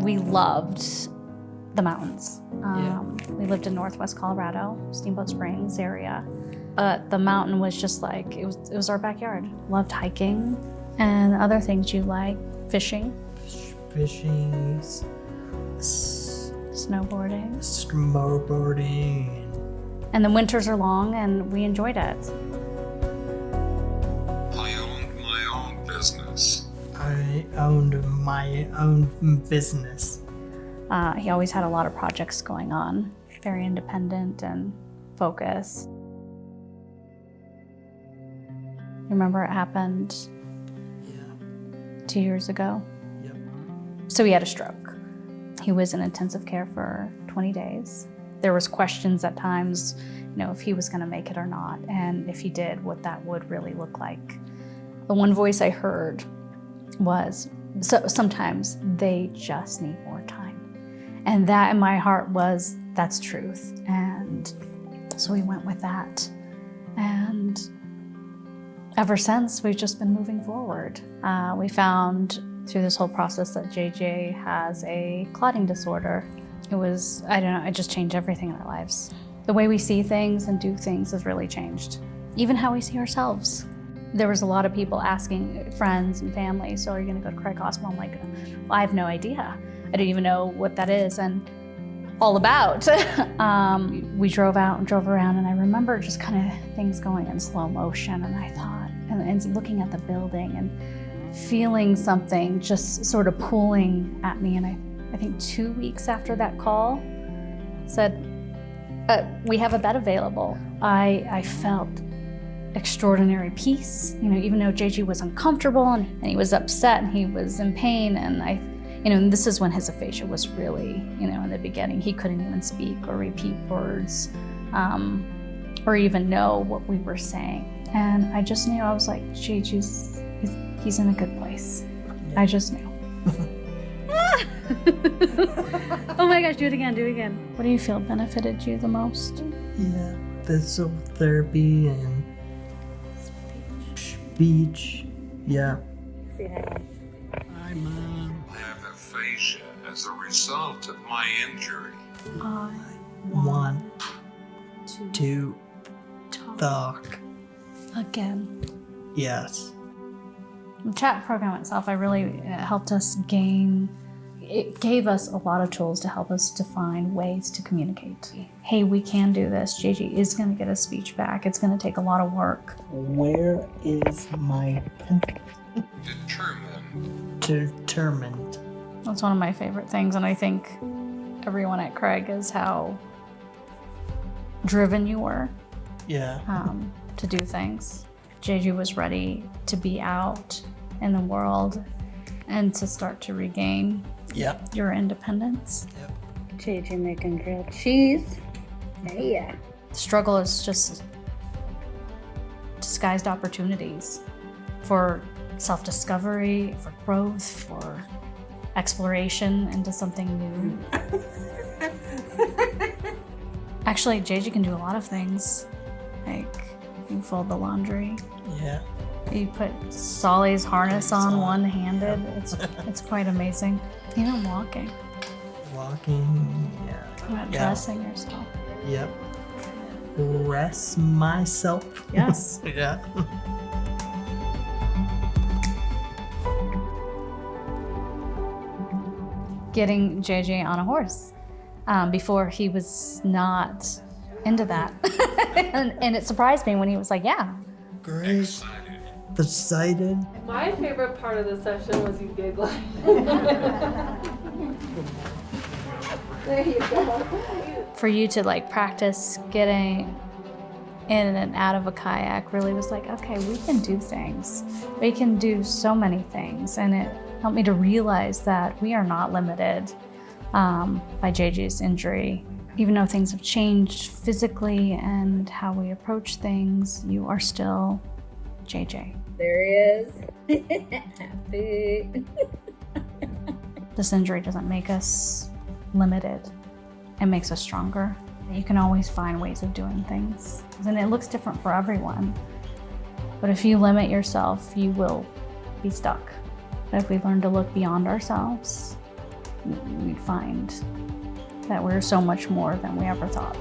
We loved the mountains. We lived in Northwest Colorado, Steamboat Springs area. The mountain was just like, it was our backyard. Loved hiking and other things you like, fishing. Fishing, Snowboarding. Snowboarding. And the winters are long and we enjoyed it. I owned my own business. I owned my own business. He always had a lot of projects going on, very independent and focused. You remember it happened 2 years ago? Yep. So he had a stroke. He was in intensive care for 20 days. There was questions at times, if he was gonna make it or not, and if he did, what that would really look like. The one voice I heard was, so sometimes they just need more time. And that in my heart was, that's truth. And so we went with that. And ever since, we've just been moving forward. We found through this whole process that JJ has a clotting disorder. It just changed everything in our lives. The way we see things and do things has really changed. Even how we see ourselves. There was a lot of people asking friends and family, so are you gonna go to Craig Hospital? I'm like, well, I have no idea. I don't even know what that is and all about. We drove out and drove around, and I remember just kind of things going in slow motion, and I thought, and looking at the building and feeling something just sort of pulling at me. And I think 2 weeks after that call, said, we have a bed available. I felt extraordinary peace, even though JG was uncomfortable and he was upset and he was in pain, and and this is when his aphasia was really, in the beginning, he couldn't even speak or repeat words, or even know what we were saying. And I just knew, I was like, JG's, he's in a good place. Yeah. I just knew. Oh my gosh, do it again. What do you feel benefited you the most? Yeah, physical therapy and speech. Yeah. Hi, Mom. I have aphasia as a result of my injury. I want to talk again. Yes. The chat program itself, it helped us it gave us a lot of tools to help us define ways to communicate. Hey, we can do this. JJ is going to get his speech back. It's going to take a lot of work. Where is my pencil? Determined. That's one of my favorite things, and I think everyone at Craig is how driven you were. Yeah. To do things. JJ was ready to be out in the world and to start to regain your independence. Yep. JJ making grilled cheese. Yeah. The struggle is just disguised opportunities for self-discovery, for growth, for exploration into something new. Actually, JJ can do a lot of things. Like, you fold the laundry. Yeah. You put Solly's harness on one-handed. It's quite amazing. Even walking. Yeah. About dressing yourself. Yep. Dress myself. Yes. Yeah. Getting JJ on a horse. Before, he was not into that. and it surprised me when he was like, yeah. Great. Excited. My favorite part of the session was you giggling. There you go. For you to practice getting in and out of a kayak really was like, okay, we can do things. We can do so many things. And it helped me to realize that we are not limited by JJ's injury. Even though things have changed physically and how we approach things, you are still JJ. There he is. Happy. This injury doesn't make us limited. It makes us stronger. You can always find ways of doing things. And it looks different for everyone. But if you limit yourself, you will be stuck. But if we learn to look beyond ourselves we'd find that we're so much more than we ever thought.